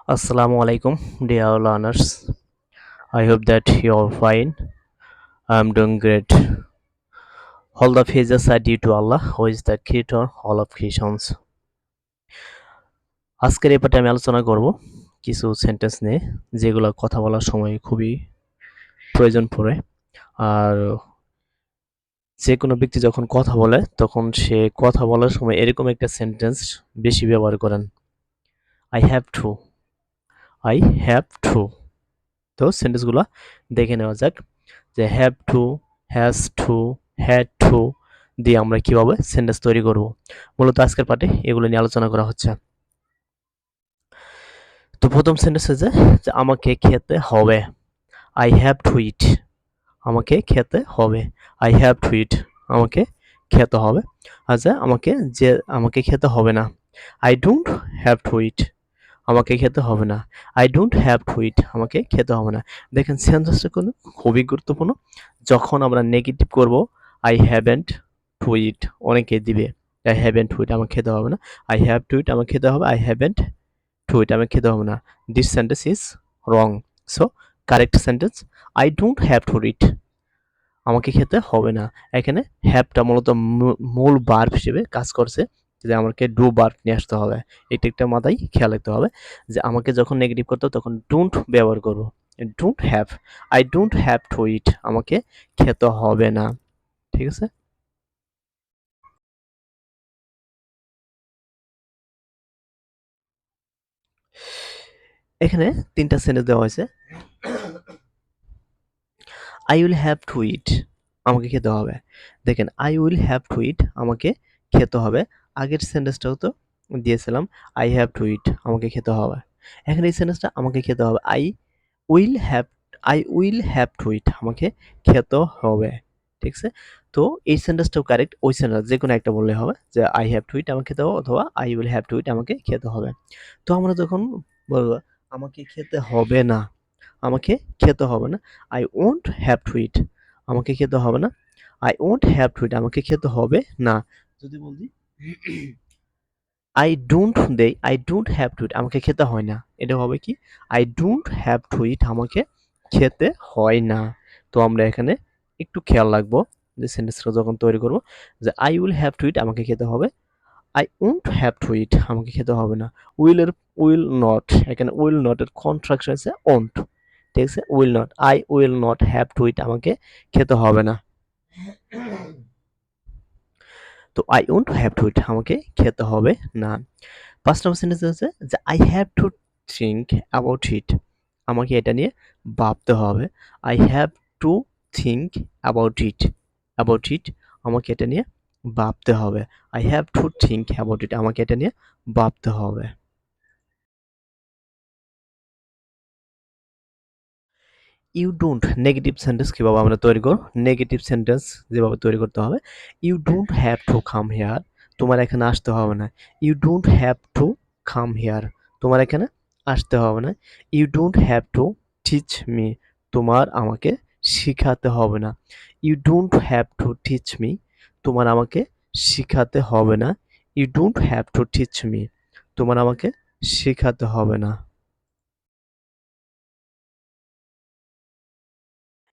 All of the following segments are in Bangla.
Assalamu alaikum, dear learners. I hope that you are fine. I'm doing great. All the praises are due to Allah, who is the creator all of creations. আজকের এই পাঠে আমি আলোচনা করব কিছু সেন্টেন্স নিয়ে যেগুলো কথা বলার সময় খুবই প্রয়োজন পড়ে। আর যে কোনো ব্যক্তি যখন কথা বলে তখন সে কথা বলার সময় এরকম একটা সেন্টেন্স বেশি ব্যবহার করেন। I have two, I have two. তো সেন্টেন্সগুলো দেখে নেওয়া যাক যে have two, has to, had to দিয়ে আমরা কিভাবে সেন্টেন্স তৈরি করব। মূলত আজকের পাঠে এগুলো নিয়ে আলোচনা করা হচ্ছে। তো প্রথম সেন্টেন্স হচ্ছে যে আমাকে খেতে হবে। I have to eat. আমাকে খেতে হবে। I have to eat. আমাকে খেতে হবে। আচ্ছা আমাকে খেতে হবে না। I don't have to eat. আমাকে খেতে হবে না। I don't have to eat. আমাকে খেতে হবে না। দেখেন সেন্টেন্সটা কোনো খুবই গুরুত্বপূর্ণ। যখন আমরা নেগেটিভ করব আই হ্যাভেন্ট টু ইট অনেকে দিবে আই হ্যাভেন্ট টু ইট আমাকে খেতে হবে না। আই হ্যাভ টু ইট আমাকে খেতে হবে। আই হ্যাভেন্ট টু ইট আমাকে খেতে হবে না। This sentence is wrong. So correct sentence I don't have to eat. আমাকে খেতে হবে না। এখানে হ্যাভটা মূলত মূল ভার্ব হিসেবে কাজ করছে যে আমাকে ডু ভার্ব নিয়ে আসতে হবে। এটা একটা মাথায় খেয়াল রাখতে হবে যে আমাকে যখন নেগেটিভ করতে হবে তখন ডোন্ট ব্যবহার করব। Don't have, I don't have to eat. আমাকে খেতে হবে না। ঠিক আছে? এখানে তিনটা সেন্টেন্স দেওয়া হয়েছে। I will have to eat. আমাকে খেতে হবে। দেখেন I will have to eat আমাকে খেতে হবে। আগের সেন্টেন্সটাও তো দিয়েছিলাম আই হ্যাভ টু ইট আমাকে খেতে হবে। এখানে এই সেন্টেন্সটা আমাকে খেতে হবে। Will have I will have to eat আমাকে খেতে হবে। ঠিক আছে? তো এই সেন্টেন্সটাও কারেক্ট। ওই সেন্টেন্স যেকোনো একটা বললে হবে যে আই হ্যাভ টু ইট আমাকে খেতে হবে অথবা I will have to eat আমাকে খেতে হবে। তো আমরা যখন বলবো আমাকে খেতে হবে না, আমাকে খেতে হবে না। I won't have to eat আমাকে খেতে হবে না। I won't have to eat আমাকে খেতে হবে না। যদি বলি I don't have to eat আমাকে খেতে হয় না। এটা হবে কি I don't have to eat আমাকে খেতে হয় না। তো আমরা এখানে একটু খেয়াল রাখবো যে সেন্টেন্সটা যখন তৈরি করব যে I will have to eat আমাকে খেতে হবে। I won't have to eat আমাকে খেতে হবে না। উইল নট, এখানে উইল নট এর কন্ট্রাকশন আছে ওন্ট। ঠিক আছে? Will not, I will not have to eat আমাকে খেতে হবে না। তো I won't have to eat আমাকে খেতে হবে না। ৫ নম্বর সেন্টেন্স হচ্ছে যে I have to think about it আমাকে এটা নিয়ে ভাবতে হবে। I have to think about it আমাকে এটা নিয়ে ভাবতে হবে। I have to think about it আমাকে এটা নিয়ে ভাবতে হবে। ইউ ডোন্ট নেগেটিভ সেন্টেন্স কিভাবে আমরা তৈরি করব? নেগেটিভ সেন্টেন্স যেভাবে তৈরি করতে হবে, you don't have to come here তোমার এখানে আসতে হবে না। You don't have to come here তোমার এখানে আসতে হবে না। You don't have to teach me তোমার আমাকে শিখাতে হবে না। You don't have to teach me তোমার আমাকে শিখাতে হবে না। You don't have to teach me তোমার আমাকে শিখাতে হবে না।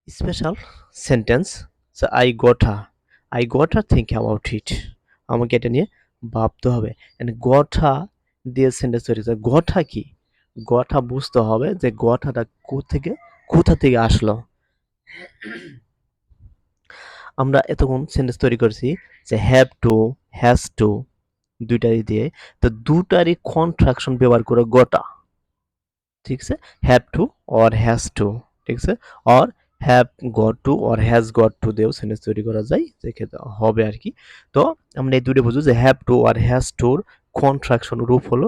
Special sentence I gotta think about it আমাকে এটা নিয়ে ভাবতে হবে। এন্ড গটা দিয়ে সেন্টেন্স তৈরি করতে গঠা কি গঠা বুঝতে হবে যে গঠাটা কোথা থেকে আসলো। আমরা এতক্ষণ সেন্টেন্স তৈরি করছি যে হ্যাভ টু, হ্যাজ টু দুইটাই দিয়ে। তো দুটারই কন্ট্রাকশন ব্যবহার করে গটা। ঠিক আছে? Have to or has to. ঠিক আছে? Or have got to or has got to দিয়েও সেন্টেন্স তৈরি করা যায় যে ক্ষেত্রে হবে আর কি। তো আমরা এই দুটো বুঝবো যে হ্যাভ টু আর হ্যাজ টুর কন্ট্রাকশন রূপ হলো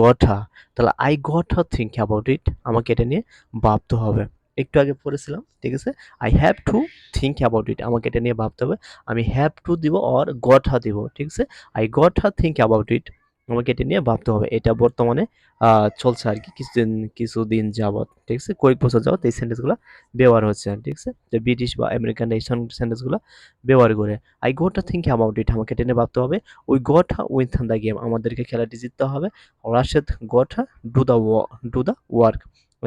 গঠা। তাহলে I gotta think about it আমাকে এটা নিয়ে ভাবতে হবে। একটু আগে পড়েছিলাম। ঠিক আছে? I have to think about it আমাকে এটা নিয়ে ভাবতে হবে। আমি হ্যাভ টু দিব অর গঠা দিব। ঠিক আছে? I gotta think about it আমাকে এটা নিয়ে ভাবতে হবে। এটা বর্তমানে চলছে আর কি কিছুদিন যাবত, ঠিক আছে? কয়েক বছর যাবত এই সেন্টেন্সগুলো ব্যবহার হচ্ছে, ঠিক আছে? যে ব্রিটিশ বা আমেরিকান এই সেন্টেন্সগুলো ব্যবহার করে। I gotta think about it, আমাকে এটা নিয়ে ভাবতে হবে। We gotta win the game, আমাদেরকে খেলাটি জিততে হবে। Rashed gotta do the work,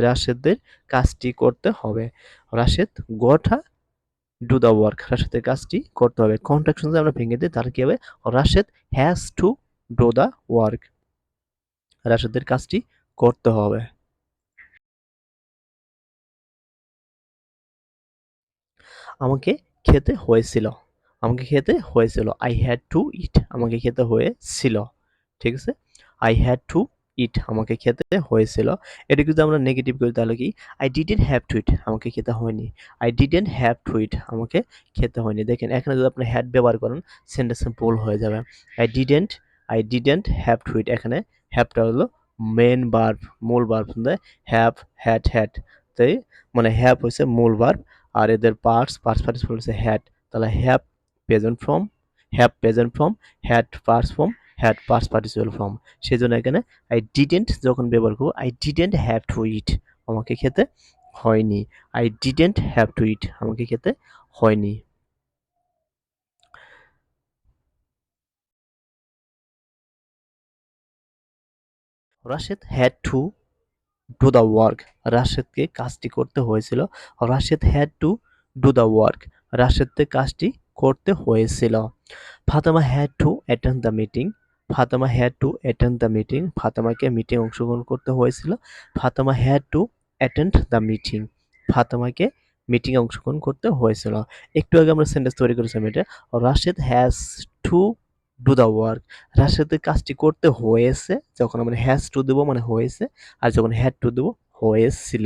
রাশেদের কাজটি করতে হবে। Rashed gotta do the work, রাশেদের কাজটি করতে হবে। কন্ট্রাকশন যদি আমরা ভেঙে দিই তাহলে কি হবে? Rashed has to do the work, রাশেদের কাজটি করতে হবে। আমাকে খেতে হয়েছিল, আমাকে খেতে হয়েছিল। আই হ্যাড টু ইট, আমাকে খেতে হয়েছিল, ঠিক আছে? আই হ্যাড টু ইট, আমাকে খেতে হয়েছিল। এটা যদি আমরা নেগেটিভ করি তাহলে কি? I didn't have to eat, আমাকে খেতে হয়নি। I didn't have to eat, আমাকে খেতে হয়নি। দেখেন এখানে যদি আপনি হ্যাড ব্যবহার করেন সেন্টেন্সে ভুল হয়ে যাবে। I didn't I didn't have to eat, এখানে হ্যাভটা হলো মেন ভার্ব, মূল ভার্ব। হ্যাভ, হ্যাড, হ্যাড, তাই মানে হ্যাভ হচ্ছে মূল ভার্ব, আর এদের পার্টস পার্টিসিপল হচ্ছে হ্যাড। তাহলে have present form, had past form, had past participle form. সেই জন্য এখানে আই ডিডেন্ট যখন ব্যবহার করবো, I didn't have to eat, আমাকে খেতে হয়নি। I didn't have to eat, আমাকে খেতে হয়নি। Rashed had to do the work, রাশেদকে কাজটি করতে হয়েছিল। Rashed had to do the work, রাশেদকে কাজটি করতে হয়েছিল। Fatema had to attend the meeting, Fatema had to attend the meeting, ফাতেমাকে মিটিং অংশগ্রহণ করতে হয়েছিল। Fatema had to attend the meeting, ফাতেমাকে মিটিং অংশগ্রহণ করতে হয়েছিল। একটু আগে আমরা সেন্টেন্স তৈরি করেছিলাম এটা, Rashed has to do the work, রাশেদের কাজটি করতে হয়েছে। যখন আমরা হ্যাজ টু দেবো মানে হয়েছে, আর যখন হ্যাড টু দেবো হয়েছিল।